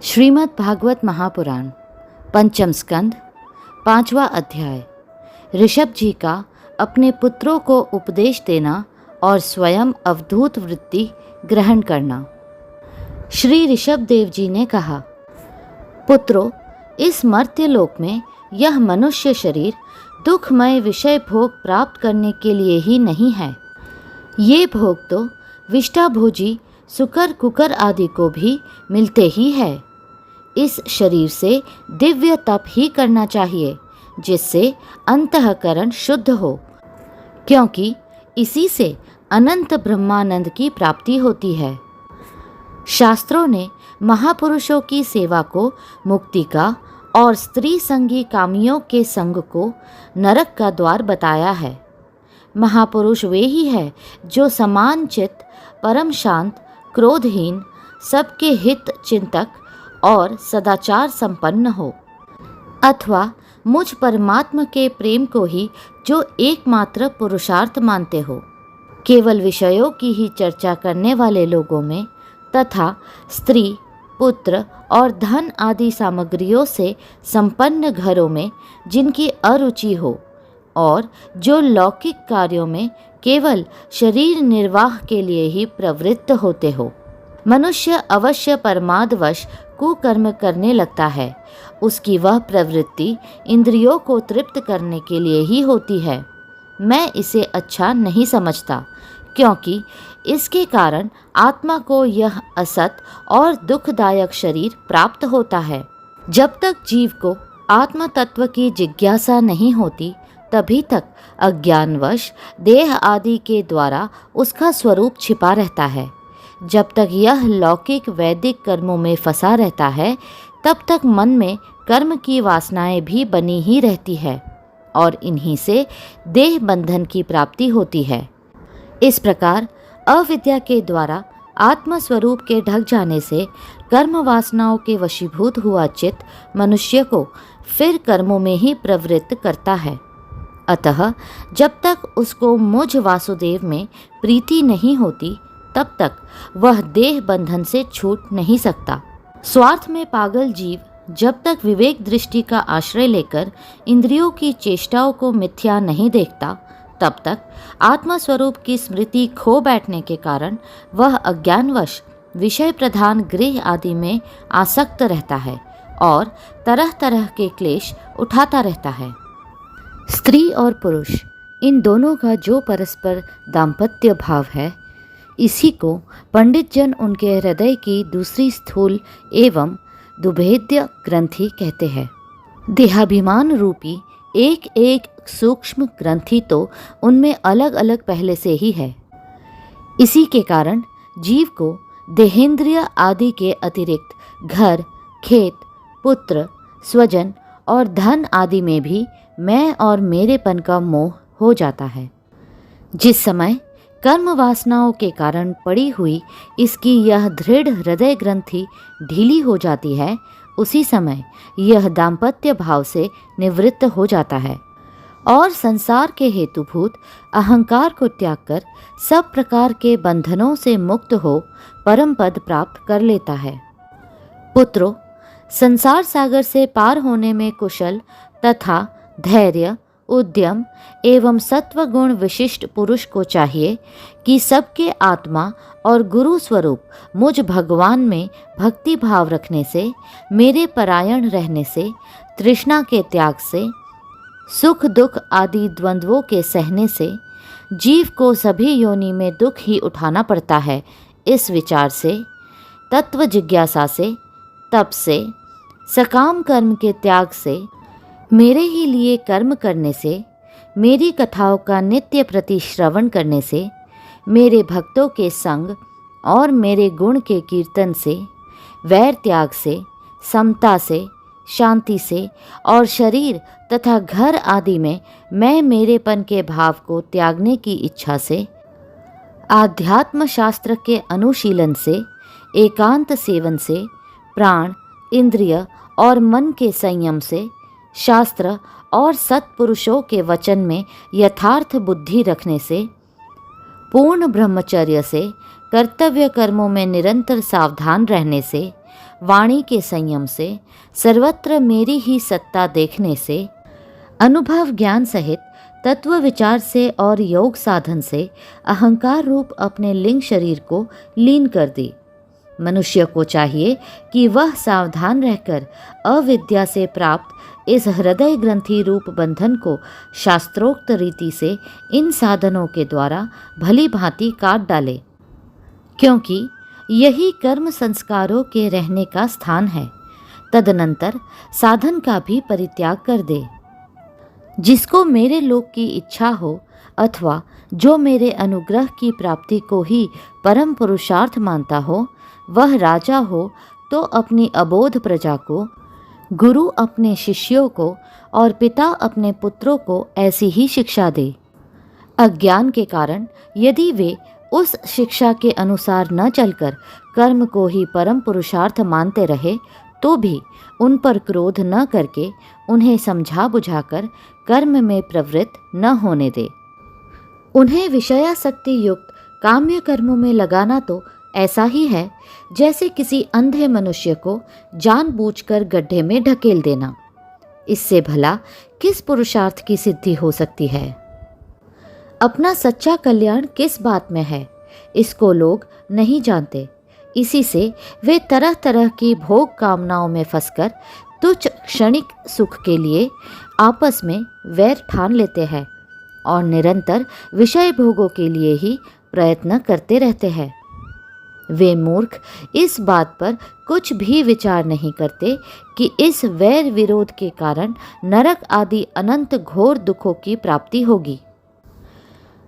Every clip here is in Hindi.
श्रीमद् भागवत महापुराण पंचम स्कंद पांचवा अध्याय। ऋषभ जी का अपने पुत्रों को उपदेश देना और स्वयं अवधूत वृत्ति ग्रहण करना। श्री ऋषभ देव जी ने कहा, पुत्रों, इस मर्त्य लोक में यह मनुष्य शरीर दुखमय विषय भोग प्राप्त करने के लिए ही नहीं है। ये भोग तो विष्टाभोजी सुकर कुकर आदि को भी मिलते ही है। इस शरीर से दिव्य तप ही करना चाहिए, जिससे अंतःकरण शुद्ध हो, क्योंकि इसी से अनंत ब्रह्मानंद की प्राप्ति होती है। शास्त्रों ने महापुरुषों की सेवा को मुक्ति का और स्त्री संगी कामियों के संग को नरक का द्वार बताया है। महापुरुष वे ही है जो समान चित्त, परम शांत, क्रोधहीन, सबके हित चिंतक और सदाचार संपन्न हो, अथवा मुझ परमात्मा के प्रेम को ही जो एकमात्र पुरुषार्थ मानते हो। केवल विषयों की ही चर्चा करने वाले लोगों में तथा स्त्री, पुत्र और धन आदि सामग्रियों से संपन्न घरों में जिनकी अरुचि हो और जो लौकिक कार्यों में केवल शरीर निर्वाह के लिए ही प्रवृत्त होते हो, मनुष्य अवश्य परमादवश कुकर्म करने लगता है। उसकी वह प्रवृत्ति इंद्रियों को तृप्त करने के लिए ही होती है। मैं इसे अच्छा नहीं समझता, क्योंकि इसके कारण आत्मा को यह असत और दुखदायक शरीर प्राप्त होता है। जब तक जीव को आत्म तत्व की जिज्ञासा नहीं होती, तभी तक अज्ञानवश देह आदि के द्वारा उसका स्वरूप छिपा रहता है। जब तक यह लौकिक वैदिक कर्मों में फंसा रहता है, तब तक मन में कर्म की वासनाएं भी बनी ही रहती है और इन्हीं से देह बंधन की प्राप्ति होती है। इस प्रकार अविद्या के द्वारा आत्म स्वरूप के ढक जाने से कर्म वासनाओं के वशीभूत हुआ चित्त मनुष्य को फिर कर्मों में ही प्रवृत्त करता है। अतः जब तक उसको मुझ वासुदेव में प्रीति नहीं होती, तब तक वह देह बंधन से छूट नहीं सकता। स्वार्थ में पागल जीव जब तक विवेक दृष्टि का आश्रय लेकर इंद्रियों की चेष्टाओं को मिथ्या नहीं देखता, तब तक आत्मा स्वरूप की स्मृति खो बैठने के कारण वह अज्ञानवश विषय प्रधान गृह आदि में आसक्त रहता है और तरह तरह के क्लेश उठाता रहता है। स्त्री और पुरुष इन दोनों का जो परस्पर दाम्पत्य भाव है, इसी को पंडित जन उनके हृदय की दूसरी स्थूल एवं दुभेद्य ग्रंथि कहते हैं। देहाभिमान रूपी एक एक सूक्ष्म ग्रंथि तो उनमें अलग अलग पहले से ही है। इसी के कारण जीव को देहेंद्रिय आदि के अतिरिक्त घर, खेत, पुत्र, स्वजन और धन आदि में भी मैं और मेरेपन का मोह हो जाता है। जिस समय कर्म वासनाओं के कारण पड़ी हुई इसकी यह दृढ़ हृदय ग्रंथि ढीली हो जाती है, उसी समय यह दाम्पत्य भाव से निवृत्त हो जाता है और संसार के हेतुभूत अहंकार को त्याग कर सब प्रकार के बंधनों से मुक्त हो परम पद प्राप्त कर लेता है। पुत्रों, संसार सागर से पार होने में कुशल तथा धैर्य, उद्यम एवं सत्व गुण विशिष्ट पुरुष को चाहिए कि सबके आत्मा और गुरु स्वरूप मुझ भगवान में भक्ति भाव रखने से, मेरे परायण रहने से, तृष्णा के त्याग से, सुख दुख आदि द्वंद्वों के सहने से, जीव को सभी योनि में दुख ही उठाना पड़ता है, इस विचार से, तत्व जिज्ञासा से, तप से, सकाम कर्म के त्याग से, मेरे ही लिए कर्म करने से, मेरी कथाओं का नित्य प्रति श्रवण करने से, मेरे भक्तों के संग और मेरे गुण के कीर्तन से, वैर त्याग से, समता से, शांति से और शरीर तथा घर आदि में मैं मेरेपन के भाव को त्यागने की इच्छा से, आध्यात्म शास्त्र के अनुशीलन से, एकांत सेवन से, प्राण, इंद्रिय और मन के संयम से, शास्त्र और सत्पुरुषों के वचन में यथार्थ बुद्धि रखने से, पूर्ण ब्रह्मचर्य से, कर्तव्य कर्मों में निरंतर सावधान रहने से, वाणी के संयम से, सर्वत्र मेरी ही सत्ता देखने से, अनुभव ज्ञान सहित तत्व विचार से और योग साधन से अहंकार रूप अपने लिंग शरीर को लीन कर दी। मनुष्य को चाहिए कि वह सावधान रहकर अविद्या से प्राप्त इस हृदय ग्रंथि रूप बंधन को शास्त्रोक्त रीति से इन साधनों के द्वारा भली भांति काट डाले, क्योंकि यही कर्म संस्कारों के रहने का स्थान है। तदनंतर साधन का भी परित्याग कर दे। जिसको मेरे लोक की इच्छा हो अथवा जो मेरे अनुग्रह की प्राप्ति को ही परम पुरुषार्थ मानता हो, वह राजा हो तो अपनी अबोध प्रजा को, गुरु अपने शिष्यों को और पिता अपने पुत्रों को ऐसी ही शिक्षा दे। अज्ञान के कारण यदि वे उस शिक्षा के अनुसार न चलकर कर्म को ही परम पुरुषार्थ मानते रहे, तो भी उन पर क्रोध न करके उन्हें समझा बुझाकर कर्म में प्रवृत्त न होने दे। उन्हें विषयासक्ति युक्त काम्य कर्मों में लगाना तो ऐसा ही है जैसे किसी अंधे मनुष्य को जानबूझकर गड्ढे में ढकेल देना। इससे भला किस पुरुषार्थ की सिद्धि हो सकती है? अपना सच्चा कल्याण किस बात में है, इसको लोग नहीं जानते। इसी से वे तरह तरह की भोग कामनाओं में फंसकर तुच्छ क्षणिक सुख के लिए आपस में वैर ठान लेते हैं और निरंतर विषय भोगों के लिए ही प्रयत्न करते रहते हैं। वे मूर्ख इस बात पर कुछ भी विचार नहीं करते कि इस वैर विरोध के कारण नरक आदि अनंत घोर दुखों की प्राप्ति होगी।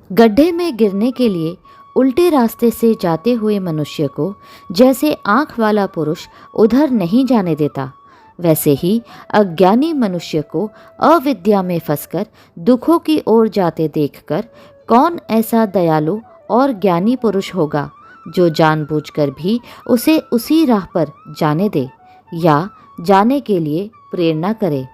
गड्ढे में गिरने के लिए उल्टे रास्ते से जाते हुए मनुष्य को जैसे आँख वाला पुरुष उधर नहीं जाने देता, वैसे ही अज्ञानी मनुष्य को अविद्या में फंसकर दुखों की ओर जाते देखकर कौन ऐसा दयालु और ज्ञानी पुरुष होगा जो जानबूझकर भी उसे उसी राह पर जाने दे या जाने के लिए प्रेरणा करे।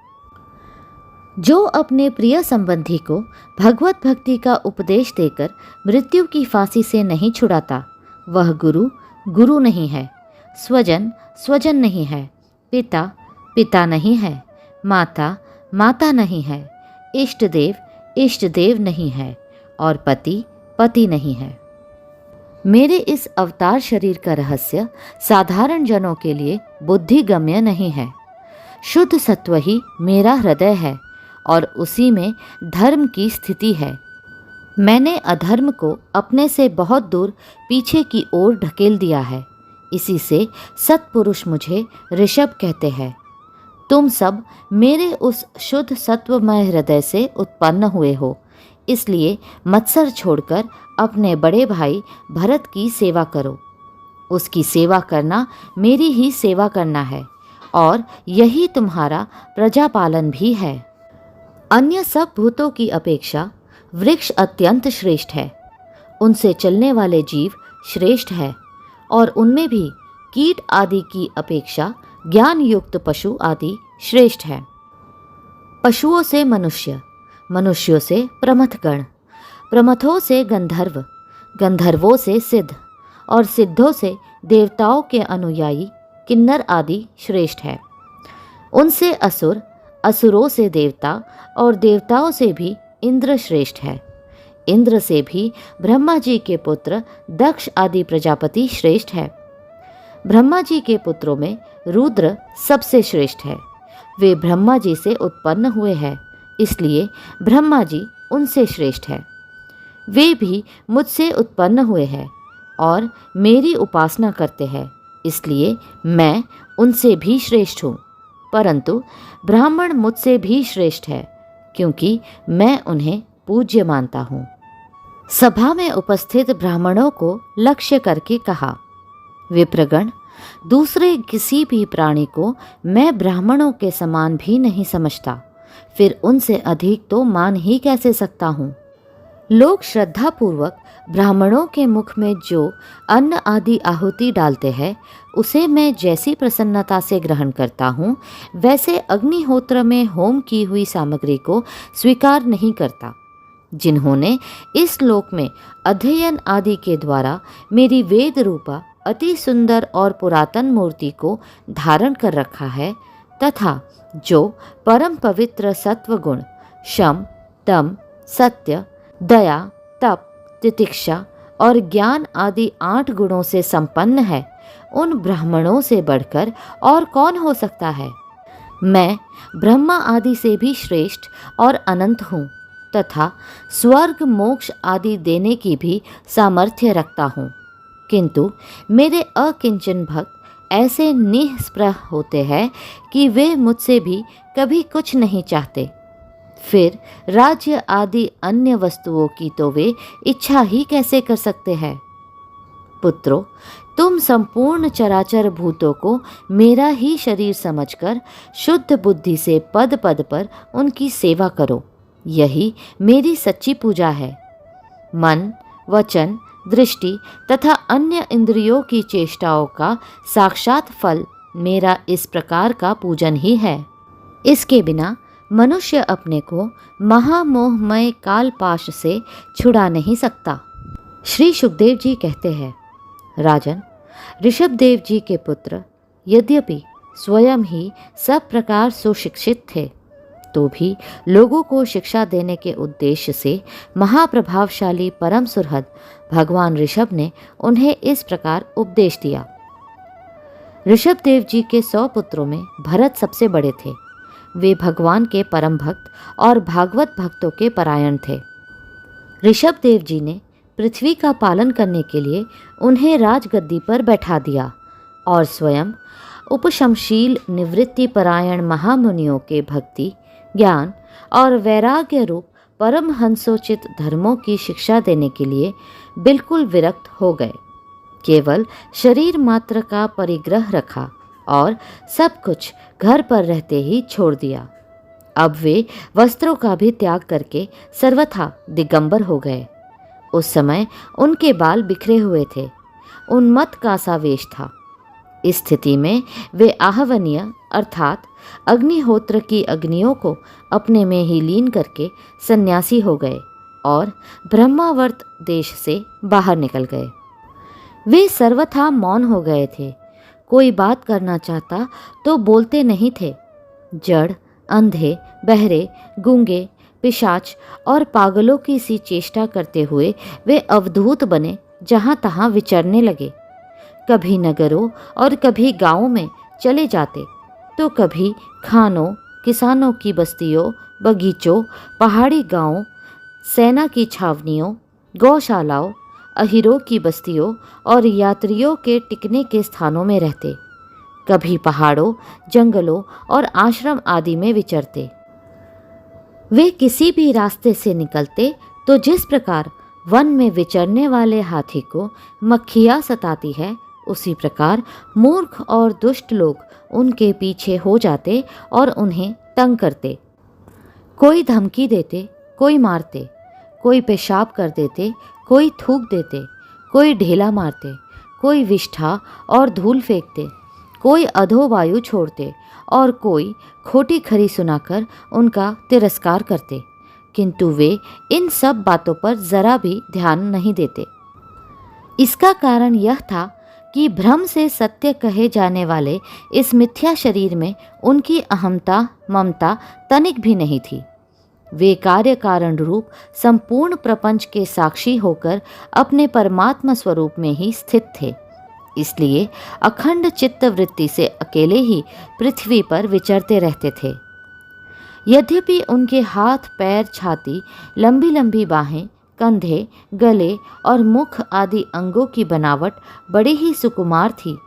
जो अपने प्रिय संबंधी को भगवत भक्ति का उपदेश देकर मृत्यु की फांसी से नहीं छुड़ाता, वह गुरु गुरु नहीं है, स्वजन स्वजन नहीं है, पिता पिता नहीं है, माता माता नहीं है, इष्ट देव इष्ट देव नहीं है और पति पति नहीं है। मेरे इस अवतार शरीर का रहस्य साधारण जनों के लिए बुद्धिगम्य नहीं है। शुद्ध सत्व ही मेरा हृदय है और उसी में धर्म की स्थिति है। मैंने अधर्म को अपने से बहुत दूर पीछे की ओर ढकेल दिया है। इसी से सत्पुरुष मुझे ऋषभ कहते हैं। तुम सब मेरे उस शुद्ध सत्वमय हृदय से उत्पन्न हुए हो, इसलिए मत्सर छोड़कर अपने बड़े भाई भरत की सेवा करो। उसकी सेवा करना मेरी ही सेवा करना है और यही तुम्हारा प्रजापालन भी है। अन्य सब भूतों की अपेक्षा वृक्ष अत्यंत श्रेष्ठ है, उनसे चलने वाले जीव श्रेष्ठ है और उनमें भी कीट आदि की अपेक्षा ज्ञान युक्त पशु आदि श्रेष्ठ है। पशुओं से मनुष्य, मनुष्यों से प्रमथगण, प्रमथों से गंधर्व, गंधर्वों से सिद्ध और सिद्धों से देवताओं के अनुयायी किन्नर आदि श्रेष्ठ है। उनसे असुर, असुरों से देवता और देवताओं से भी इंद्र श्रेष्ठ है। इंद्र से भी ब्रह्मा जी के पुत्र दक्ष आदि प्रजापति श्रेष्ठ है। ब्रह्मा जी के पुत्रों में रुद्र सबसे श्रेष्ठ है। वे ब्रह्मा जी से उत्पन्न हुए हैं, इसलिए ब्रह्मा जी उनसे श्रेष्ठ है। वे भी मुझसे उत्पन्न हुए हैं और मेरी उपासना करते हैं, इसलिए मैं उनसे भी श्रेष्ठ हूँ। परंतु ब्राह्मण मुझसे भी श्रेष्ठ है, क्योंकि मैं उन्हें पूज्य मानता हूँ। सभा में उपस्थित ब्राह्मणों को लक्ष्य करके कहा, विप्रगण, दूसरे किसी भी प्राणी को मैं ब्राह्मणों के समान भी नहीं समझता, फिर उनसे अधिक तो मान ही कैसे सकता हूँ। लोग श्रद्धापूर्वक ब्राह्मणों के मुख में जो अन्न आदि आहुति डालते हैं, उसे मैं जैसी प्रसन्नता से ग्रहण करता हूँ, वैसे अग्निहोत्र में होम की हुई सामग्री को स्वीकार नहीं करता। जिन्होंने इस लोक में अध्ययन आदि के द्वारा मेरी वेद रूपा अति सुंदर और पुरातन मूर्ति को धारण कर रखा है तथा जो परम पवित्र सत्व गुण शम, दम, सत्य, दया, तप, तितिक्षा और ज्ञान आदि 8 गुणों से संपन्न है, उन ब्राह्मणों से बढ़कर और कौन हो सकता है। मैं ब्रह्मा आदि से भी श्रेष्ठ और अनंत हूँ तथा स्वर्ग मोक्ष आदि देने की भी सामर्थ्य रखता हूँ, किंतु मेरे अकिंचन भक्त ऐसे निःस्पृह होते हैं कि वे मुझसे भी कभी कुछ नहीं चाहते। फिर राज्य आदि अन्य वस्तुओं की तो वे इच्छा ही कैसे कर सकते हैं। पुत्रों, तुम संपूर्ण चराचर भूतों को मेरा ही शरीर समझकर शुद्ध बुद्धि से पद पद पर उनकी सेवा करो, यही मेरी सच्ची पूजा है। मन, वचन, दृष्टि तथा अन्य इंद्रियों की चेष्टाओं का साक्षात फल मेरा इस प्रकार का पूजन ही है। इसके बिना मनुष्य अपने को महामोहमय कालपाश से छुड़ा नहीं सकता। श्री सुखदेव जी कहते हैं, राजन, ऋषभदेव जी के पुत्र यद्यपि स्वयं ही सब प्रकार सुशिक्षित थे, तो भी लोगों को शिक्षा देने के उद्देश्य से महाप्रभावशाली परम सुहृद भगवान ऋषभ ने उन्हें इस प्रकार उपदेश दिया। ऋषभदेव जी के 100 पुत्रों में भरत सबसे बड़े थे। वे भगवान के परम भक्त और भागवत भक्तों के परायण थे। ऋषभदेव जी ने पृथ्वी का पालन करने के लिए उन्हें राजगद्दी पर बैठा दिया और स्वयं उपशमशील निवृत्ति परायण महामुनियों के भक्ति, ज्ञान और वैराग्य रूप परमहंसोचित धर्मों की शिक्षा देने के लिए बिल्कुल विरक्त हो गए। केवल शरीर मात्र का परिग्रह रखा और सब कुछ घर पर रहते ही छोड़ दिया। अब वे वस्त्रों का भी त्याग करके सर्वथा दिगंबर हो गए। उस समय उनके बाल बिखरे हुए थे, उन्मत्त का सा वेश था। इस स्थिति में वे आहवनीय अर्थात अग्निहोत्र की अग्नियों को अपने में ही लीन करके सन्यासी हो गए और ब्रह्मावर्त देश से बाहर निकल गए। वे सर्वथा मौन हो गए थे। कोई बात करना चाहता तो बोलते नहीं थे। जड़, अंधे, बहरे, गूंगे, पिशाच और पागलों की सी चेष्टा करते हुए वे अवधूत बने जहाँ तहाँ विचरने लगे। कभी नगरों और कभी गांवों में चले जाते तो कभी खानों, किसानों की बस्तियों, बगीचों, पहाड़ी गांवों, सेना की छावनियों, गौशालाओं, अहिरों की बस्तियों और यात्रियों के टिकने के स्थानों में रहते। कभी पहाड़ों, जंगलों और आश्रम आदि में विचरते। वे किसी भी रास्ते से निकलते तो जिस प्रकार वन में विचरने वाले हाथी को मक्खियाँ सताती है, उसी प्रकार मूर्ख और दुष्ट लोग उनके पीछे हो जाते और उन्हें तंग करते। कोई धमकी देते, कोई मारते, कोई पेशाब कर देते, कोई थूक देते, कोई ढेला मारते, कोई विष्ठा और धूल फेंकते, कोई अधोवायु छोड़ते और कोई खोटी खरी सुनाकर उनका तिरस्कार करते, किंतु वे इन सब बातों पर जरा भी ध्यान नहीं देते। इसका कारण यह था कि भ्रम से सत्य कहे जाने वाले इस मिथ्या शरीर में उनकी अहमता, ममता तनिक भी नहीं थी। वे कार्य कारण रूप संपूर्ण प्रपंच के साक्षी होकर अपने परमात्मा स्वरूप में ही स्थित थे। इसलिए अखंड चित्त वृत्ति से अकेले ही पृथ्वी पर विचरते रहते थे। यद्यपि उनके हाथ, पैर, छाती, लंबी लंबी बाहें, कंधे, गले और मुख आदि अंगों की बनावट बड़ी ही सुकुमार थी।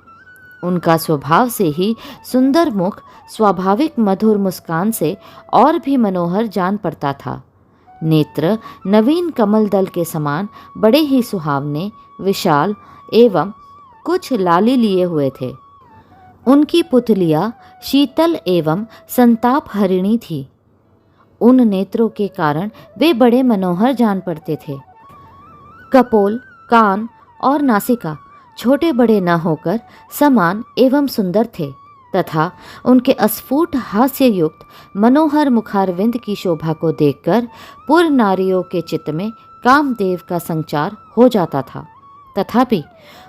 उनका स्वभाव से ही सुंदर मुख स्वाभाविक मधुर मुस्कान से और भी मनोहर जान पड़ता था। नेत्र नवीन कमल दल के समान बड़े ही सुहावने, विशाल एवं कुछ लाली लिए हुए थे। उनकी पुतलियाँ शीतल एवं संताप हरिणी थी। उन नेत्रों के कारण वे बड़े मनोहर जान पड़ते थे। कपोल, कान और नासिका छोटे बड़े न होकर समान एवं सुंदर थे तथा उनके अस्फुट हास्य युक्त मनोहर मुखारविंद की शोभा को देखकर पूर्व नारियों के चित्त में कामदेव का संचार हो जाता था। तथापि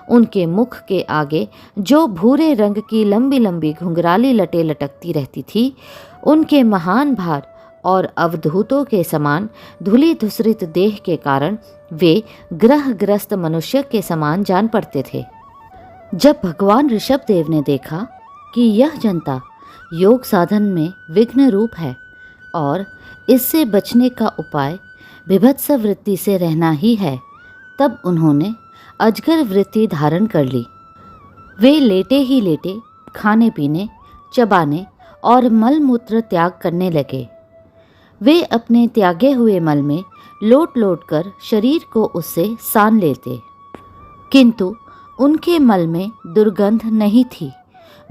उनके मुख के आगे जो भूरे रंग की लंबी लंबी घुंघराली लटें लटकती रहती थी, उनके महान भार और अवधूतों के समान धुली धुसरित देह के कारण वे ग्रहग्रस्त मनुष्य के समान जान पड़ते थे। जब भगवान ऋषभदेव ने देखा कि यह जनता योग साधन में विघ्न रूप है और इससे बचने का उपाय बिभत्स वृत्ति से रहना ही है, तब उन्होंने अजगर वृत्ति धारण कर ली। वे लेटे ही लेटे खाने पीने, चबाने और मल मूत्र त्याग करने लगे। वे अपने त्यागे हुए मल में लोट लोट कर शरीर को उससे सान लेते, किंतु उनके मल में दुर्गंध नहीं थी,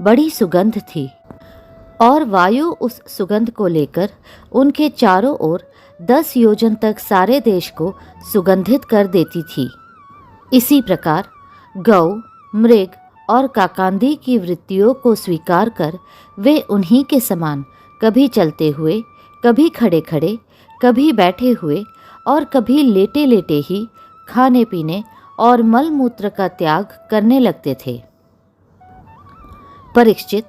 बड़ी सुगंध थी और वायु उस सुगंध को लेकर उनके चारों ओर 10 योजन तक सारे देश को सुगंधित कर देती थी। इसी प्रकार गौ, मृग और काकांदी की वृत्तियों को स्वीकार कर वे उन्हीं के समान कभी चलते हुए, कभी खड़े खड़े, कभी बैठे हुए और कभी लेटे लेटे ही खाने पीने और मल मूत्र का त्याग करने लगते थे। परीक्षित,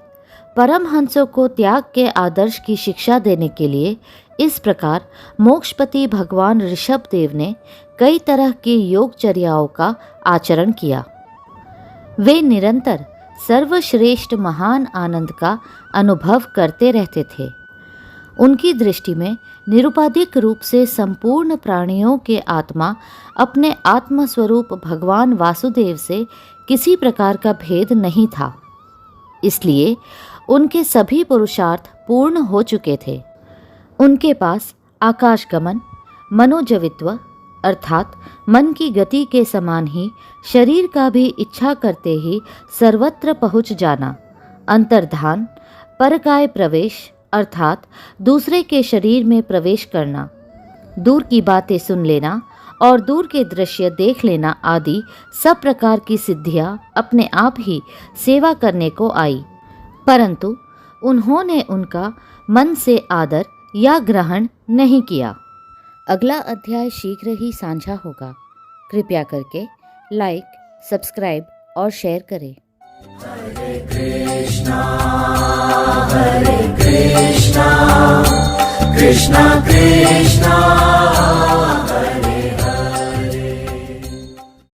परमहंसों को त्याग के आदर्श की शिक्षा देने के लिए इस प्रकार मोक्षपति भगवान ऋषभदेव ने कई तरह की योगचर्याओं का आचरण किया। वे निरंतर सर्वश्रेष्ठ महान आनंद का अनुभव करते रहते थे। उनकी दृष्टि में निरुपाधिक रूप से संपूर्ण प्राणियों के आत्मा अपने आत्मस्वरूप भगवान वासुदेव से किसी प्रकार का भेद नहीं था। इसलिए उनके सभी पुरुषार्थ पूर्ण हो चुके थे। उनके पास आकाशगमन, मनोजवित्व अर्थात मन की गति के समान ही शरीर का भी इच्छा करते ही सर्वत्र पहुँच जाना, अंतर्धान, परकाय प्रवेश अर्थात दूसरे के शरीर में प्रवेश करना, दूर की बातें सुन लेना और दूर के दृश्य देख लेना आदि सब प्रकार की सिद्धियां अपने आप ही सेवा करने को आई, परंतु उन्होंने उनका मन से आदर या ग्रहण नहीं किया। अगला अध्याय शीघ्र ही साझा होगा। कृपया करके लाइक, सब्सक्राइब और शेयर करें। हरे कृष्णा कृष्णा कृष्णा